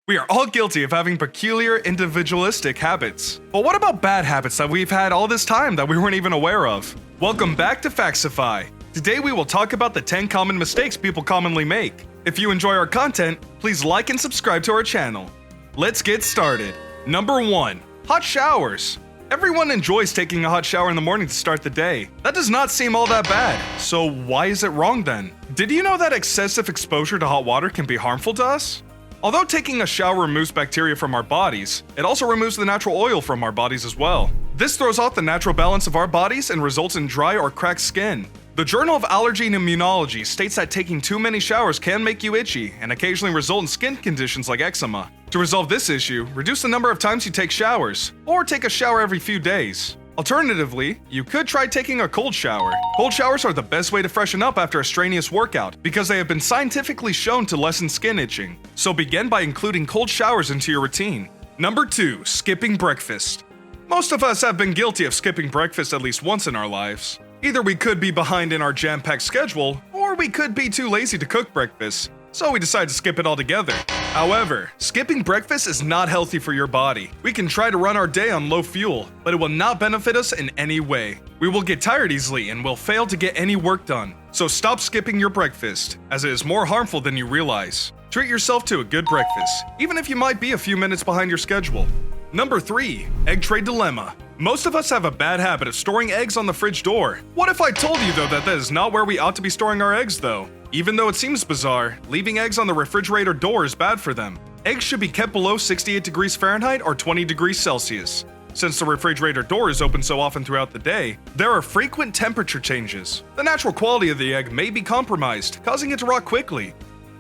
We are all guilty of having peculiar individualistic habits. But what about bad habits that we've had all this time that we weren't even aware of? Welcome back to Factsify. Today we will talk about the 10 common mistakes people commonly make. If you enjoy our content, please like and subscribe to our channel. Let's get started. Number 1. Hot showers. Everyone enjoys taking a hot shower in the morning to start the day. That does not seem all that bad. So why is it wrong then? Did you know that excessive exposure to hot water can be harmful to us? Although taking a shower removes bacteria from our bodies, it also removes the natural oil from our bodies as well. This throws off the natural balance of our bodies and results in dry or cracked skin. The Journal of Allergy and Immunology states that taking too many showers can make you itchy and occasionally result in skin conditions like eczema. To resolve this issue, reduce the number of times you take showers, or take a shower every few days. Alternatively, you could try taking a cold shower. Cold showers are the best way to freshen up after a strenuous workout because they have been scientifically shown to lessen skin itching. So begin by including cold showers into your routine. Number 2. Skipping breakfast. Most of us have been guilty of skipping breakfast at least once in our lives. Either we could be behind in our jam-packed schedule, or we could be too lazy to cook breakfast, so we decide to skip it altogether. However, skipping breakfast is not healthy for your body. We can try to run our day on low fuel, but it will not benefit us in any way. We will get tired easily and will fail to get any work done. So stop skipping your breakfast, as it is more harmful than you realize. Treat yourself to a good breakfast, even if you might be a few minutes behind your schedule. Number 3. Egg tray dilemma. Most of us have a bad habit of storing eggs on the fridge door. What if I told you though that is not where we ought to be storing our eggs though? Even though it seems bizarre, leaving eggs on the refrigerator door is bad for them. Eggs should be kept below 68 degrees Fahrenheit or 20 degrees Celsius. Since the refrigerator door is open so often throughout the day, there are frequent temperature changes. The natural quality of the egg may be compromised, causing it to rot quickly.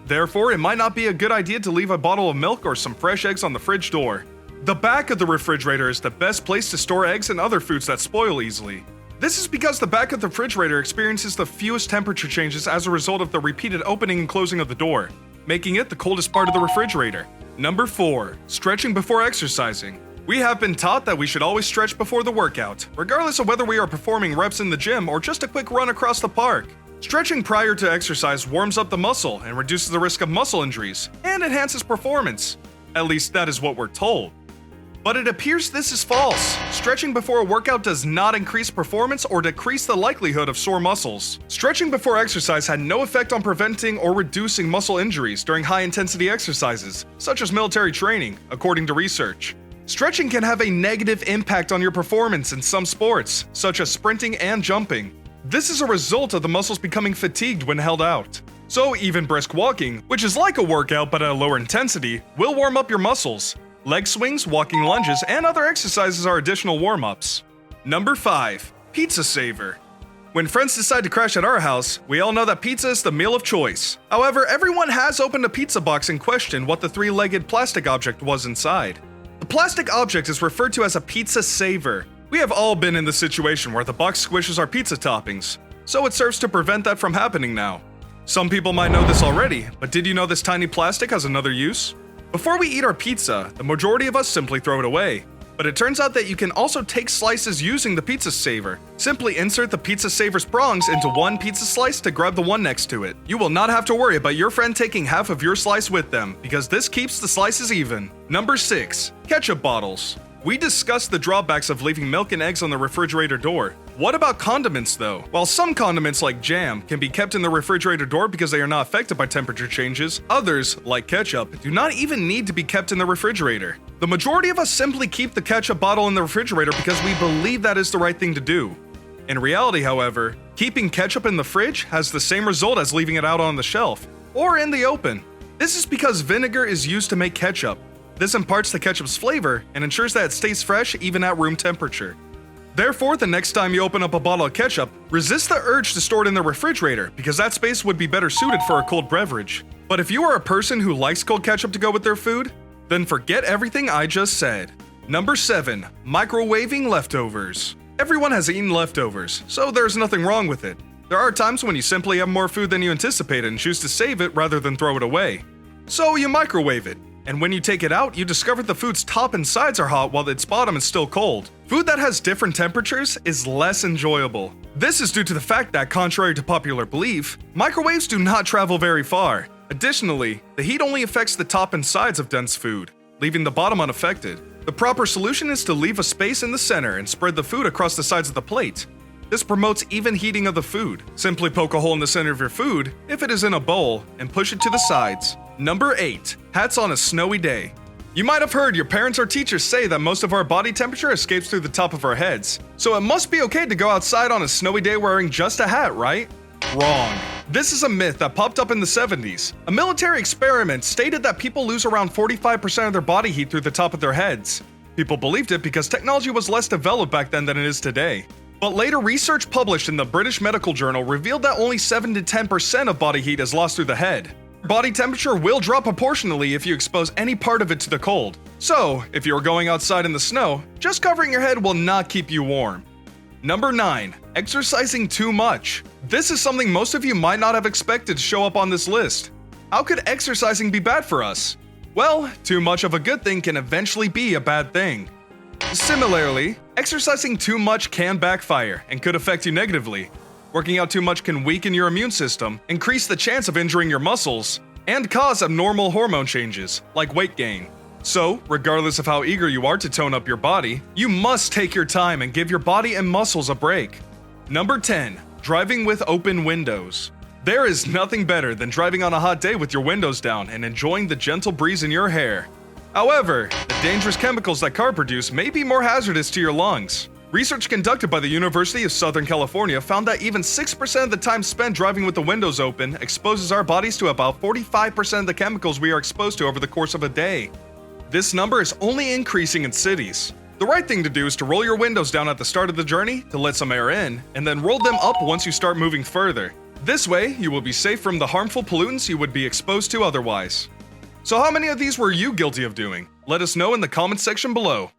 Therefore, it might not be a good idea to leave a bottle of milk or some fresh eggs on the fridge door. The back of the refrigerator is the best place to store eggs and other foods that spoil easily. This is because the back of the refrigerator experiences the fewest temperature changes as a result of the repeated opening and closing of the door, making it the coldest part of the refrigerator. Number 4. Stretching before exercising. We have been taught that we should always stretch before the workout, regardless of whether we are performing reps in the gym or just a quick run across the park. Stretching prior to exercise warms up the muscle and reduces the risk of muscle injuries, and enhances performance. At least that is what we're told. But it appears this is false. Stretching before a workout does not increase performance or decrease the likelihood of sore muscles. Stretching before exercise had no effect on preventing or reducing muscle injuries during high-intensity exercises, such as military training, according to research. Stretching can have a negative impact on your performance in some sports, such as sprinting and jumping. This is a result of the muscles becoming fatigued when held out. So even brisk walking, which is like a workout but at a lower intensity, will warm up your muscles. Leg swings, walking lunges, and other exercises are additional warm-ups. Number 5. Pizza saver. When friends decide to crash at our house, we all know that pizza is the meal of choice. However, everyone has opened a pizza box and questioned what the 3-legged plastic object was inside. The plastic object is referred to as a pizza saver. We have all been in the situation where the box squishes our pizza toppings, so it serves to prevent that from happening now. Some people might know this already, but did you know this tiny plastic has another use? Before we eat our pizza, the majority of us simply throw it away. But it turns out that you can also take slices using the pizza saver. Simply insert the pizza saver's prongs into one pizza slice to grab the one next to it. You will not have to worry about your friend taking half of your slice with them, because this keeps the slices even. Number 6. Ketchup bottles. We discussed the drawbacks of leaving milk and eggs on the refrigerator door. What about condiments though? While some condiments like jam can be kept in the refrigerator door because they are not affected by temperature changes, others, like ketchup, do not even need to be kept in the refrigerator. The majority of us simply keep the ketchup bottle in the refrigerator because we believe that is the right thing to do. In reality, however, keeping ketchup in the fridge has the same result as leaving it out on the shelf, or in the open. This is because vinegar is used to make ketchup. This imparts the ketchup's flavor and ensures that it stays fresh even at room temperature. Therefore, the next time you open up a bottle of ketchup, resist the urge to store it in the refrigerator because that space would be better suited for a cold beverage. But if you are a person who likes cold ketchup to go with their food, then forget everything I just said. Number 7. Microwaving leftovers. Everyone has eaten leftovers, so there's nothing wrong with it. There are times when you simply have more food than you anticipated and choose to save it rather than throw it away. So you microwave it. And when you take it out, you discover the food's top and sides are hot while its bottom is still cold. Food that has different temperatures is less enjoyable. This is due to the fact that, contrary to popular belief, microwaves do not travel very far. Additionally, the heat only affects the top and sides of dense food, leaving the bottom unaffected. The proper solution is to leave a space in the center and spread the food across the sides of the plate. This promotes even heating of the food. Simply poke a hole in the center of your food, if it is in a bowl, and push it to the sides. Number 8. Hats on a snowy day. You might have heard your parents or teachers say that most of our body temperature escapes through the top of our heads, so it must be okay to go outside on a snowy day wearing just a hat, right? Wrong. This is a myth that popped up in the 70s. A military experiment stated that people lose around 45% of their body heat through the top of their heads. People believed it because technology was less developed back then than it is today. But later research published in the British Medical Journal revealed that only 7 to 10% of body heat is lost through the head. Body temperature will drop proportionally if you expose any part of it to the cold. So, if you're going outside in the snow, just covering your head will not keep you warm. Number 9. Exercising too much. This is something most of you might not have expected to show up on this list. How could exercising be bad for us? Well, too much of a good thing can eventually be a bad thing. Similarly, exercising too much can backfire and could affect you negatively. Working out too much can weaken your immune system, increase the chance of injuring your muscles, and cause abnormal hormone changes, like weight gain. So, regardless of how eager you are to tone up your body, you must take your time and give your body and muscles a break. Number 10. Driving with open windows. There is nothing better than driving on a hot day with your windows down and enjoying the gentle breeze in your hair. However, the dangerous chemicals that cars produce may be more hazardous to your lungs. Research conducted by the University of Southern California found that even 6% of the time spent driving with the windows open exposes our bodies to about 45% of the chemicals we are exposed to over the course of a day. This number is only increasing in cities. The right thing to do is to roll your windows down at the start of the journey to let some air in, and then roll them up once you start moving further. This way, you will be safe from the harmful pollutants you would be exposed to otherwise. So how many of these were you guilty of doing? Let us know in the comments section below.